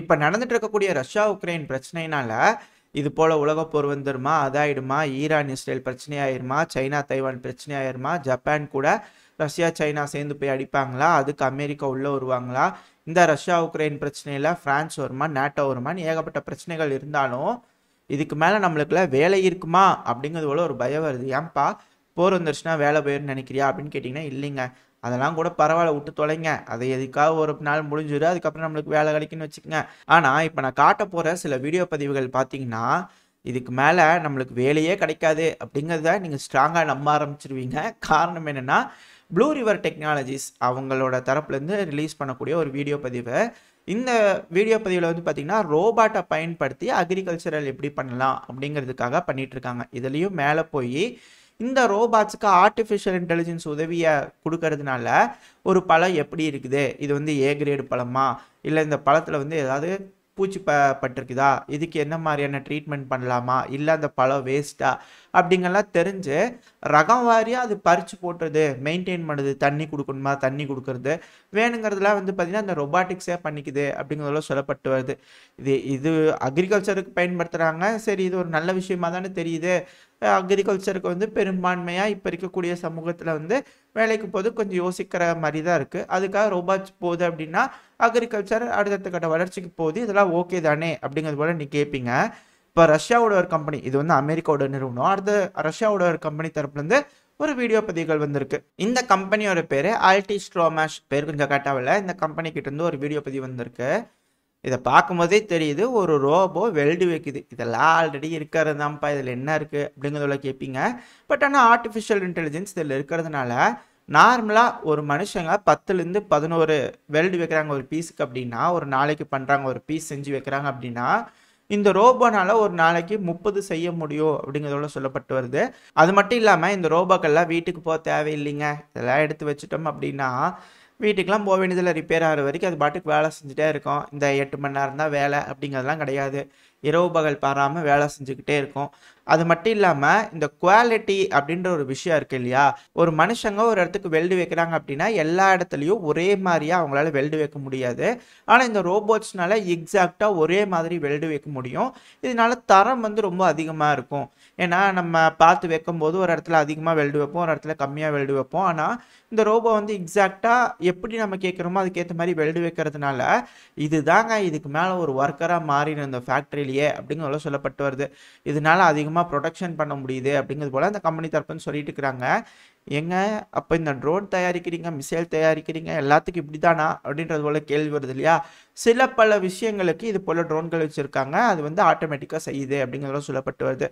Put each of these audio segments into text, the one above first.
இப்ப நடந்துட்டு இருக்கக்கூடிய ரஷ்யா உக்ரைன் பிரச்சனையினால இது போல உலகப்போர் வந்துருமா, அதாயிடுமா, ஈரான் இஸ்ரேல் பிரச்சனை ஆயிருமா, சைனா தைவான் பிரச்சனை ஆயிருமா, ஜப்பான் கூட ரஷ்யா சைனா சேர்ந்து போய் அடிப்பாங்களா, அதுக்கு அமெரிக்கா உள்ள வருவாங்களா, இந்த ரஷ்யா உக்ரைன் பிரச்சனையில பிரான்ஸ் வருமா, நேட்டோ வருமான்னு ஏகப்பட்ட பிரச்சனைகள் இருந்தாலும் இதுக்கு மேல நம்மளுக்குள்ள வேலை இருக்குமா அப்படிங்கிறது போல ஒரு பயம் வருது. ஏன்பா போர் வந்துருச்சுன்னா வேலை போயிருன்னு நினைக்கிறியா அப்படின்னு கேட்டிங்கன்னா இல்லைங்க. அதெல்லாம் கூட பரவாயில்ல விட்டு தொலைங்க. அதை எதுக்காக ஒரு நாள் முடிஞ்சிடும், அதுக்கப்புறம் நம்மளுக்கு வேலை கிடைக்குன்னு வச்சுக்கோங்க. ஆனால் இப்போ நான் காட்ட போகிற சில வீடியோ பதிவுகள் பார்த்தீங்கன்னா இதுக்கு மேலே நம்மளுக்கு வேலையே கிடைக்காது அப்படிங்கிறத நீங்கள் ஸ்ட்ராங்காக நம்ப ஆரம்பிச்சிருவீங்க. காரணம் என்னென்னா ப்ளூ ரிவர் டெக்னாலஜிஸ் அவங்களோட தரப்புலேருந்து ரிலீஸ் பண்ணக்கூடிய ஒரு வீடியோ பதிவு. இந்த வீடியோ பதிவில் வந்து பார்த்தீங்கன்னா ரோபாட்டை பயன்படுத்தி அக்ரிகல்ச்சரல் எப்படி பண்ணலாம் அப்படிங்கிறதுக்காக பண்ணிட்டு இருக்காங்க. இதுலேயும் மேலே போய் இந்த ரோபாட்ஸுக்கு ஆர்டிஃபிஷியல் இன்டெலிஜென்ஸ் உதவியை கொடுக்கறதுனால ஒரு பழம் எப்படி இருக்குது, இது வந்து ஏ கிரேடு பழமா, இல்லை இந்த பழத்தில் வந்து ஏதாவது பூச்சி பட்டிருக்குதா, இதுக்கு என்ன மாதிரியான ட்ரீட்மெண்ட் பண்ணலாமா, இல்லை அந்த பழம் வேஸ்ட்டா அப்படிங்கெல்லாம் தெரிஞ்சு ரகம் வாரியாக அது பறித்து போட்டுறது, மெயின்டைன் பண்ணுறது, தண்ணி கொடுக்கணுமா தண்ணி கொடுக்கறது, வேணுங்கிறதுலாம் வந்து பார்த்திங்கன்னா அந்த ரொபாட்டிக்ஸே பண்ணிக்குது அப்படிங்கிறதெல்லாம் சொல்லப்பட்டு வருது. இது அக்ரிகல்ச்சருக்கு பயன்படுத்துகிறாங்க. சரி, இது ஒரு நல்ல விஷயமா தானே தெரியுது. அக்ரிகல்ச்சருக்கு வந்து பெரும்பான்மையாக இப்போ இருக்கக்கூடிய சமூகத்தில் வந்து வேலைக்கு போது கொஞ்சம் யோசிக்கிற மாதிரி தான் இருக்குது. அதுக்காக ரோபாட்ஸ் போகுது அப்படின்னா அக்ரிகல்ச்சர் அடுத்தடுத்த கட்ட வளர்ச்சிக்கு போகுது, இதெல்லாம் ஓகே தானே அப்படிங்கிறது போல் நீ கேட்பீங்க. இப்போ ரஷ்யாவோட ஒரு கம்பெனி, இது வந்து அமெரிக்காவோட நிறுவனம், அடுத்து ரஷ்யாவோட ஒரு கம்பெனி தரப்புலேருந்து ஒரு வீடியோ பதிவுகள் வந்திருக்கு. இந்த கம்பெனியோட பேர் ஆல்டிஸ்ட்ரோமேஷ், பேர் கொஞ்சம் கட்டாவில். இந்த கம்பெனி கிட்ட இருந்து ஒரு வீடியோ பதிவு வந்திருக்கு. இதை பார்க்கும்போதே தெரியுது ஒரு ரோபோ வெல்டு வைக்குது. இதெல்லாம் ஆல்ரெடி இருக்கிறது தான்ப்பா, இதில் என்ன இருக்குது அப்படிங்கிறதுல கேட்பீங்க. பட் ஆனால் ஆர்டிஃபிஷியல் இன்டெலிஜென்ஸ் இதில் இருக்கிறதுனால நார்மலாக ஒரு மனுஷங்க 10லேருந்து 11 வெல்டு வைக்கிறாங்க ஒரு பீஸுக்கு அப்படின்னா, ஒரு நாளைக்கு பண்ணுறாங்க, ஒரு பீஸ் செஞ்சு வைக்கிறாங்க அப்படின்னா, இந்த ரோபோனால் ஒரு நாளைக்கு 30 செய்ய முடியும் அப்படிங்கிறதோட சொல்லப்பட்டு வருது. அது மட்டும் இல்லாமல் இந்த ரோபோக்கள்லாம் வீட்டுக்கு போக தேவையில்லைங்க. இதெல்லாம் எடுத்து வச்சுட்டோம் அப்படின்னா வீட்டுக்கெலாம் போக வேண்டியதில் ரிப்பேர் ஆகிற வரைக்கும் அது பாட்டுக்கு வேலை செஞ்சுட்டே இருக்கும். இந்த 8 மணி நேரம் தான் வேலை அப்படிங்கிறதுலாம் கிடையாது. இரவு பகல் பாராமல் வேலை செஞ்சுக்கிட்டே இருக்கும். அது மட்டும் இல்லாமல் இந்த குவாலிட்டி அப்படின்ற ஒரு விஷயம் இருக்குது இல்லையா, ஒரு மனுஷங்க ஒரு இடத்துக்கு வெல்டு வைக்கிறாங்க அப்படின்னா எல்லா இடத்துலையும் ஒரே மாதிரியாக அவங்களால வெல்டு வைக்க முடியாது. ஆனால் இந்த ரோபோட்ஸ்னால எக்ஸாக்டாக ஒரே மாதிரி வெல்டு வைக்க முடியும். இதனால தரம் வந்து ரொம்ப அதிகமாக இருக்கும். ஏன்னா நம்ம பார்த்து வைக்கும்போது ஒரு இடத்துல அதிகமாக வெல்டு வைப்போம், ஒரு இடத்துல கம்மியாக வெல்டு வைப்போம். ஆனால் இந்த ரோபோ வந்து எக்ஸாக்டாக எப்படி நம்ம கேட்குறோமோ அதுக்கேற்ற மாதிரி வெல்டு வைக்கிறதுனால இதுதாங்க இதுக்கு மேலே ஒரு ஒர்க்கராக மாறின இந்த ஃபேக்ட்ரியிலேயே அப்படிங்கிறத சொல்லப்பட்டு வருது. இதனால அதிகமாக ப்ரொடக்ஷன் பண்ண முடியுது அப்படிங்கிறது போல் அந்த கம்பெனி தரப்புன்னு சொல்லிட்டு இருக்கிறாங்க. ஏங்க அப்போ இந்த ட்ரோன் தயாரிக்கிறீங்க, மிசைல் தயாரிக்கிறீங்க, எல்லாத்துக்கும் இப்படி தானா அப்படின்றது போல் கேள்வி வருது இல்லையா. சில பல விஷயங்களுக்கு இது போல் ட்ரோன்கள் வச்சுருக்காங்க, அது வந்து ஆட்டோமேட்டிக்காக செய்யுது அப்படிங்கிறதெல்லாம் சொல்லப்பட்டு வருது.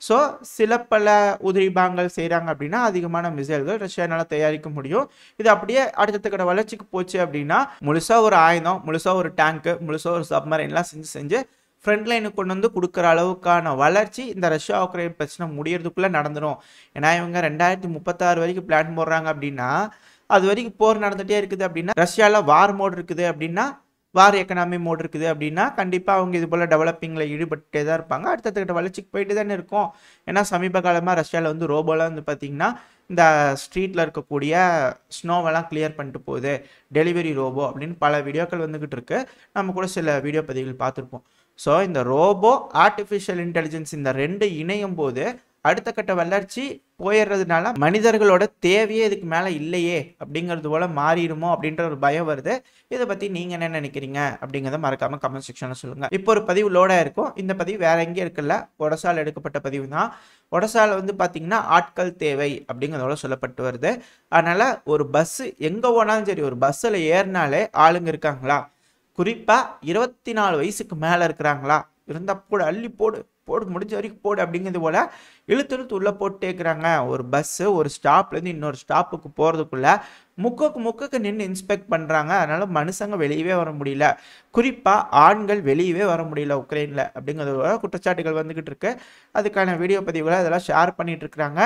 ஸோ சில பல உதிரிபாகங்கள் செய்கிறாங்க அப்படின்னா அதிகமான மிசைல்கள் ரஷ்யானால் தயாரிக்க முடியும். இது அப்படியே அடுத்தடுத்த கட்ட வளர்ச்சிக்கு போச்சு அப்படின்னா முழுசாக ஒரு ஆயுதம், முழுசாக ஒரு டேங்க்கு, முழுசாக ஒரு சப்மரைன்லாம் செஞ்சு ஃப்ரண்ட் லைனுக்கு கொண்டு வந்து கொடுக்குற அளவுக்கான வளர்ச்சி இந்த ரஷ்யா உக்ரைன் பிரச்சனை முடியறதுக்குள்ளே நடந்துடும். ஏன்னா இவங்க 2036 வரைக்கும் பிளான் போடுறாங்க அப்படின்னா அது வரைக்கும் போர் நடந்துகிட்டே இருக்குது அப்படின்னா, ரஷ்யாவில் வார் மோட் இருக்குது அப்படின்னா, வார் எக்கனாமி மோட் இருக்குது அப்படின்னா கண்டிப்பாக அவங்க இது போல் டெவலப்பிங்கில் ஈடுபட்டே தான் இருப்பாங்க. அடுத்தடுத்த வளர்ச்சிக்கு போயிட்டு தானே இருக்கும். ஏன்னா சமீப காலமாக ரஷ்யாவில் வந்து ரோபோலாம் வந்து பார்த்திங்கன்னா இந்த ஸ்ட்ரீட்டில் இருக்கக்கூடிய ஸ்னோவெல்லாம் கிளியர் பண்ணிட்டு போகுது, டெலிவரி ரோபோ அப்படின்னு பல வீடியோக்கள் வந்துக்கிட்டு இருக்கு. நம்ம கூட சில வீடியோ பதிவுகள் பார்த்துருப்போம். ஸோ இந்த ரோபோ ஆர்டிஃபிஷியல் இன்டெலிஜென்ஸ் இந்த ரெண்டு இணையும் போது அடுத்த கட்ட வளர்ச்சி போயிடுறதுனால மனிதர்களோட தேவையே இதுக்கு மேலே இல்லையே அப்படிங்கிறது போல் மாறிடுமோ அப்படின்ற ஒரு பயம் வருது. இதை பற்றி நீங்கள் என்ன நினைக்கிறீங்க அப்படிங்கிறத மறக்காமல் கமெண்ட் செக்ஷனில் சொல்லுங்கள். இப்போ ஒரு பதிவு லோடாக இருக்கும். இந்த பதிவு வேறு எங்கேயும் இருக்குல்ல, ஒடசால் எடுக்கப்பட்ட பதிவு தான். ஒடசால் வந்து பார்த்திங்கன்னா ஆட்கள் தேவை அப்படிங்கிறதோட சொல்லப்பட்டு வருது. அதனால் ஒரு பஸ்ஸு எங்கே போனாலும் சரி, ஒரு பஸ்ஸில் ஏறினாலே ஆளுங்க இருக்காங்களா, குறிப்பாக 24 வயசுக்கு மேலே இருக்கிறாங்களா, இருந்தால் போடு, அள்ளி போடு, போடு, முடிஞ்ச வரைக்கும் போடு அப்படிங்கிறது போல் இழுத்து உள்ளே போட்டுக்கிறாங்க. ஒரு பஸ்ஸு ஒரு ஸ்டாப்லேருந்து இன்னொரு ஸ்டாப்புக்கு போகிறதுக்குள்ளே முக்குக்கு நின்று இன்ஸ்பெக்ட் பண்ணுறாங்க. அதனால் மனுஷங்க வெளியவே வர முடியல, குறிப்பாக ஆண்கள் வெளியவே வர முடியல உக்ரைனில் அப்படிங்கிறதோட குற்றச்சாட்டுகள் வந்துக்கிட்டு இருக்கு. அதுக்கான வீடியோ பதிவுகளை அதெல்லாம் ஷேர் பண்ணிகிட்டு இருக்கிறாங்க.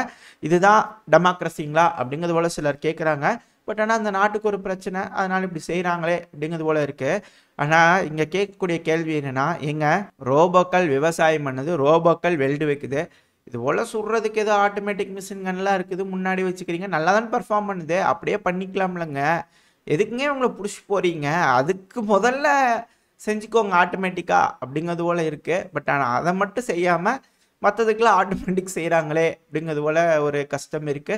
இதுதான் டெமோக்ரஸிங்களா அப்படிங்கிறது போல் சிலர் கேட்குறாங்க. பட் ஆனால் அந்த நாட்டுக்கு ஒரு பிரச்சனை, அதனால் இப்படி செய்கிறாங்களே அப்படிங்கிறது போல் இருக்குது. ஆனால் இங்கே கேட்கக்கூடிய கேள்வி என்னென்னா, எங்க ரோபோக்கள் விவசாயம் பண்ணுது, ரோபோக்கள் வெல்டு வைக்குது, இது போல் சுடுறதுக்கு ஏதோ ஆட்டோமேட்டிக் மிஷின்கள்லாம் இருக்குது முன்னாடி வச்சுக்கிறீங்க, நல்லா தான் பர்ஃபார்ம் பண்ணுது, அப்படியே பண்ணிக்கலாம்லங்க, எதுக்குங்க உங்களை பிடிச்சி போகிறீங்க? அதுக்கு முதல்ல செஞ்சுக்கோங்க ஆட்டோமேட்டிக்கா அப்படிங்கிறது போல இருக்கு. பட் ஆனா அத மட்டும் செய்யாம மத்ததுக்கெல்லாம் ஆட்டோமேட்டிக் செய்றாங்களே அப்படிங்கிறது போல ஒரு கஷ்டம் இருக்கு.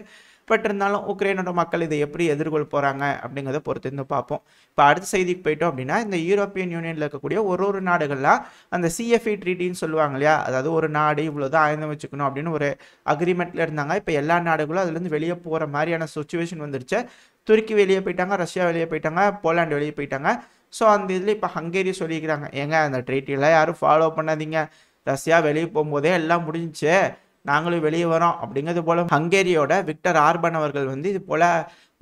பட் இருந்தாலும் உக்ரைனோட மக்கள் இதை எப்படி எதிர்கொள்ள போறாங்க அப்படிங்கிறத பொறுத்து இருந்து பார்ப்போம். இப்போ அடுத்த செய்திக்கு போயிட்டோம் அப்படின்னா, இந்த யூரோப்பியன் யூனியன்ல இருக்கக்கூடிய ஒரு நாடுகள்லாம் அந்த சிஎஃப்இ ட்ரீட்டின்னு சொல்லுவாங்க இல்லையா? அதாவது ஒரு நாடு இவ்வளோதான் ஆயுதம் வச்சுக்கணும் அப்படின்னு ஒரு அக்ரிமெண்ட்ல இருந்தாங்க. இப்போ எல்லா நாடுகளும் அதுலேருந்து வெளியே போகிற மாதிரியான சுச்சுவேஷன் வந்துருச்சு. துருக்கி வெளியே போயிட்டாங்க, ரஷ்யா வெளியே போயிட்டாங்க, போலாண்டு வெளியே போயிட்டாங்க. ஸோ அந்த இதில் இப்போ ஹங்கேரி சொல்லிக்கிறாங்க, ஏங்க அந்த ட்ரீட்டிலாம் யாரும் ஃபாலோ பண்ணாதீங்க, ரஷ்யா வெளியே போகும்போதே எல்லாம் முடிஞ்சுச்சு, நாங்களும் வெளியே வரோம் அப்படிங்கிறது போல ஹங்கேரியோட விக்டர் ஆர்பன் அவர்கள் வந்து இது போல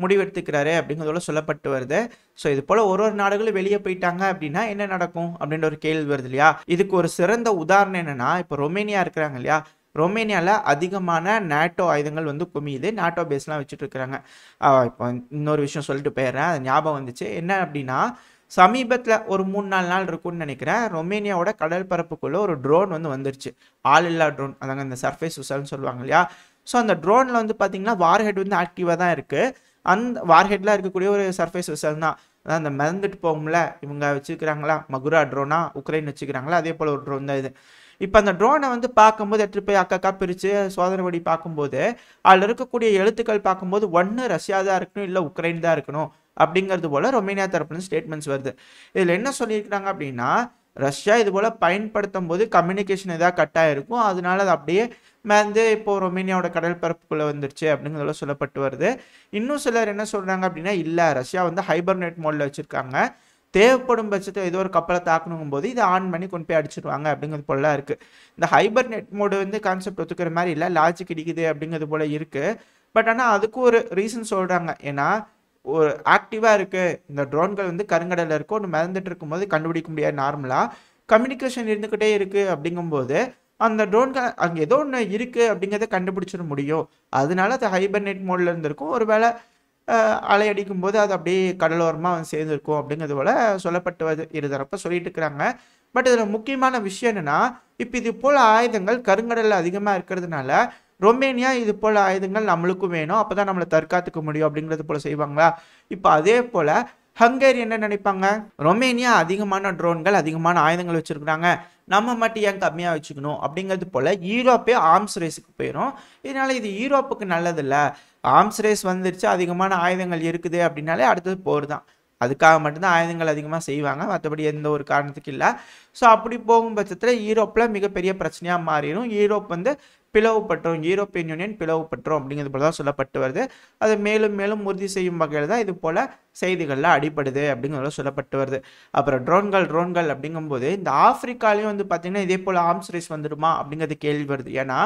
முடிவெடுத்துக்கிறாரு அப்படிங்கிறதோட சொல்லப்பட்டு வருது. ஸோ இது போல ஒரு நாடுகளும் வெளியே போயிட்டாங்க அப்படின்னா என்ன நடக்கும் அப்படின்ற ஒரு கேள்வி வருது இல்லையா? இதுக்கு ஒரு சிறந்த உதாரணம் என்னன்னா, இப்போ ரொமேனியா இருக்கிறாங்க இல்லையா? ரொமேனியாவில் அதிகமான நேட்டோ ஆயுதங்கள் வந்து குமியுது, நேட்டோ பேஸ்லாம் வச்சுட்டு இருக்கிறாங்க. இப்போ இன்னொரு விஷயம் சொல்லிட்டு போயிடுறேன், அது ஞாபகம் வந்துச்சு. என்ன அப்படின்னா, சமீபத்தில் ஒரு 3-4 நாள் இருக்கும்னு நினைக்கிறேன், ரொமேனியாவோட கடல் பரப்புக்குள்ள ஒரு ட்ரோன் வந்து வந்துருச்சு. ஆள் இல்லா ட்ரோன், அதாங்க இந்த சர்ஃபேஸ் விசல்னு சொல்லுவாங்க இல்லையா? ஸோ அந்த ட்ரோனில் வந்து பார்த்தீங்கன்னா வார்ஹெட் வந்து ஆக்டிவாக தான் இருக்குது. அந்த வார்ஹெட்டில் இருக்கக்கூடிய ஒரு சர்ஃபேஸ் விசல் தான். அதான் அந்த மிதந்துட்டு போகும்ல, இவங்க வச்சுக்கிறாங்களா மகுரா ட்ரோனா, உக்ரைன் வச்சுக்கிறாங்களா, அதே போல் ஒரு ட்ரோன் தான் இது. இப்போ அந்த ட்ரோனை வந்து பார்க்கும்போது எடுத்துகிட்டு போய் அக்கா பிரித்து சோதனை படி பார்க்கும்போது அதில் இருக்கக்கூடிய எழுத்துக்கள் பார்க்கும்போது ஒன்று ரஷ்யா தான் இருக்கணும், இல்லை உக்ரைன் தான் இருக்கணும் அப்படிங்கிறது போல ரொமேனியா தரப்புலேருந்து ஸ்டேட்மெண்ட்ஸ் வருது. இதில் என்ன சொல்லியிருக்கிறாங்க அப்படின்னா, ரஷ்யா இது போல் பயன்படுத்தும் போது கம்யூனிகேஷன் எதாவது கட்டாக இருக்கும், அதனால அது அப்படியே மேந்து இப்போ ரொமேனியாவோட கடல் பரப்புக்குள்ளே வந்துருச்சு அப்படிங்கிறதெல்லாம் சொல்லப்பட்டு வருது. இன்னும் சிலர் என்ன சொல்கிறாங்க அப்படின்னா, இல்லை ரஷ்யா வந்து ஹைபர்நெட் மோடில் வச்சுருக்காங்க, தேவைப்படும் பட்சத்தில் ஏதோ ஒரு கப்பலை தாக்கணும் போது இதை ஆன் பண்ணி கொண்டு போய் அடிச்சிடுவாங்க அப்படிங்கிறது போலலாம் இருக்குது. இந்த ஹைபர்நெட் மோடு வந்து கான்செப்ட் ஒத்துக்கிற மாதிரி இல்லை, லாஜிக் இடிக்குது அப்படிங்கிறது போல் இருக்குது. பட் ஆனால் அதுக்கும் ஒரு ரீசன் சொல்கிறாங்க. ஏன்னா ஒரு ஆக்டிவாக இருக்குது இந்த ட்ரோன்கள் வந்து கருங்கடலில் இருக்கும், ஒன்று மிதந்துட்டு இருக்கும்போது கண்டுபிடிக்க முடியாது, நார்மலாக கம்யூனிகேஷன் இருந்துக்கிட்டே இருக்குது அப்படிங்கும்போது அந்த ட்ரோன்கள் அங்கே ஏதோ ஒன்று இருக்குது அப்படிங்கிறத கண்டுபிடிச்சிட முடியும். அதனால அது ஹைபர்நெட் மோடில் இருந்திருக்கும். ஒரு வேளை அலை அடிக்கும் போது அது அப்படியே கடலோரமாக வந்து சேர்ந்துருக்கும் அப்படிங்கிறது போல சொல்லப்பட்டு வருது. இருதரப்ப சொல்லிட்டு இருக்கிறாங்க. பட் இதில் முக்கியமான விஷயம் என்னென்னா, இப்போ இது போல் ஆயுதங்கள் கருங்கடலில் அதிகமாக இருக்கிறதுனால ரொமேனியா இது போல் ஆயுதங்கள் நம்மளுக்கும் வேணும், அப்போ தான் நம்மளை தற்காத்துக்க முடியும் அப்படிங்கிறது போல் செய்வாங்களா? இப்போ அதே போல் ஹங்கேரி என்ன நினைப்பாங்க, ரொமேனியா அதிகமான ட்ரோன்கள் அதிகமான ஆயுதங்கள் வச்சுருக்குறாங்க, நம்ம மட்டும் ஏன் கம்மியாக வச்சுக்கணும் அப்படிங்கிறது போல் யூரோப்பே ஆர்ம்ஸ் ரேஸுக்கு போயிடும். இதனால் இது யூரோப்புக்கு நல்லதில்லை. ஆர்ம்ஸ் ரேஸ் வந்துருச்சு, அதிகமான ஆயுதங்கள் இருக்குது அப்படின்னாலே அடுத்தது போர் தான். அதுக்காக மட்டும்தான் ஆயுதங்கள் அதிகமாக செய்வாங்க, மற்றபடி எந்த ஒரு காரணத்துக்கு இல்லை. ஸோ அப்படி போகும் பட்சத்தில் யூரோப்பில் மிகப்பெரிய பிரச்சனையாக மாறிடும். யூரோப் வந்து பிளவுபட்டுரும், யூரோப்பியன் யூனியன் பிளவுபட்டுரும் அப்படிங்கிறது போல தான் சொல்லப்பட்டு வருது. அது மேலும் மேலும் உறுதி செய்யும் வகையில் தான் இது போல் செய்திகளில் அடிப்படுது அப்படிங்கிறத சொல்லப்பட்டு வருது. அப்புறம் ட்ரோன்கள் அப்படிங்கும்போது இந்த ஆப்பிரிக்காலையும் வந்து பார்த்திங்கன்னா இதே போல் ஆர்ம்ஸ் ரேஸ் வந்துடுமா அப்படிங்கிறது கேள்வி வருது. ஏன்னா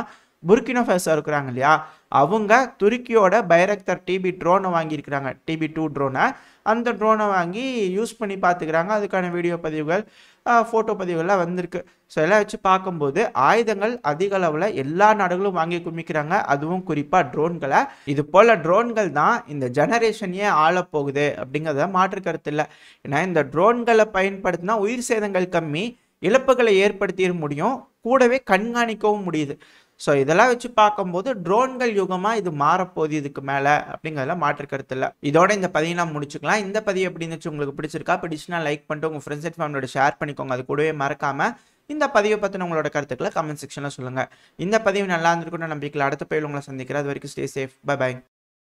புர்கினா ஃபேசோ இருக்கிறாங்க இல்லையா, அவங்க துருக்கியோட பைரக்தர் டிபி ட்ரோனை வாங்கியிருக்கிறாங்க, TB2 ட்ரோனை. அந்த ட்ரோனை வாங்கி யூஸ் பண்ணி பார்த்துக்கிறாங்க. அதுக்கான வீடியோ பதிவுகள், ஃபோட்டோ பதிவுகள்லாம் வந்திருக்கு. ஸோ எல்லாம் வச்சு பார்க்கும்போது ஆயுதங்கள் அதிக அளவில் எல்லா நாடுகளும் வாங்கி குமிக்கிறாங்க, அதுவும் குறிப்பாக ட்ரோன்களை. இது போல் ட்ரோன்கள் தான் இந்த ஜெனரேஷனையே ஆளப்போகுது அப்படிங்கிறத மாற்று கருத்து இல்லை. ஏன்னா இந்த ட்ரோன்களை பயன்படுத்தினா உயிர் சேதங்கள் கம்மி, இழப்புகளை ஏற்படுத்திட முடியும், கூடவே கண்காணிக்கவும் முடியுது. ஸோ இதெல்லாம் வச்சு பார்க்கும்போது ட்ரோன்கள் யுகமாக இது மாறப்போகுது இதுக்கு மேலே அப்படிங்கிறதெல்லாம் மாற்று கருத்து இல்லை. இதோட இந்த பதிவை நான் முடிச்சுக்கலாம். இந்த பதிவு எப்படி இருந்துச்சு, உங்களுக்கு பிடிச்சிருக்கா? பிடிச்சுன்னா லைக் பண்ணிட்டு உங்கள் ஃப்ரெண்ட்ஸ் அண்ட் ஃபேமிலியோட ஷேர் பண்ணிக்கோங்க. அது கூடவே மறக்காமல் இந்த பதிவை பற்றின உங்களோட கருத்துக்களை கமெண்ட் செக்ஷனில் சொல்லுங்கள். இந்த பதிவு நல்லா இருந்திருக்குன்னு நம்பிக்கையில் அடுத்த பதிவில் உங்களை சந்திக்கிறேன். அது வரைக்கும் ஸ்டே சேஃப். பை.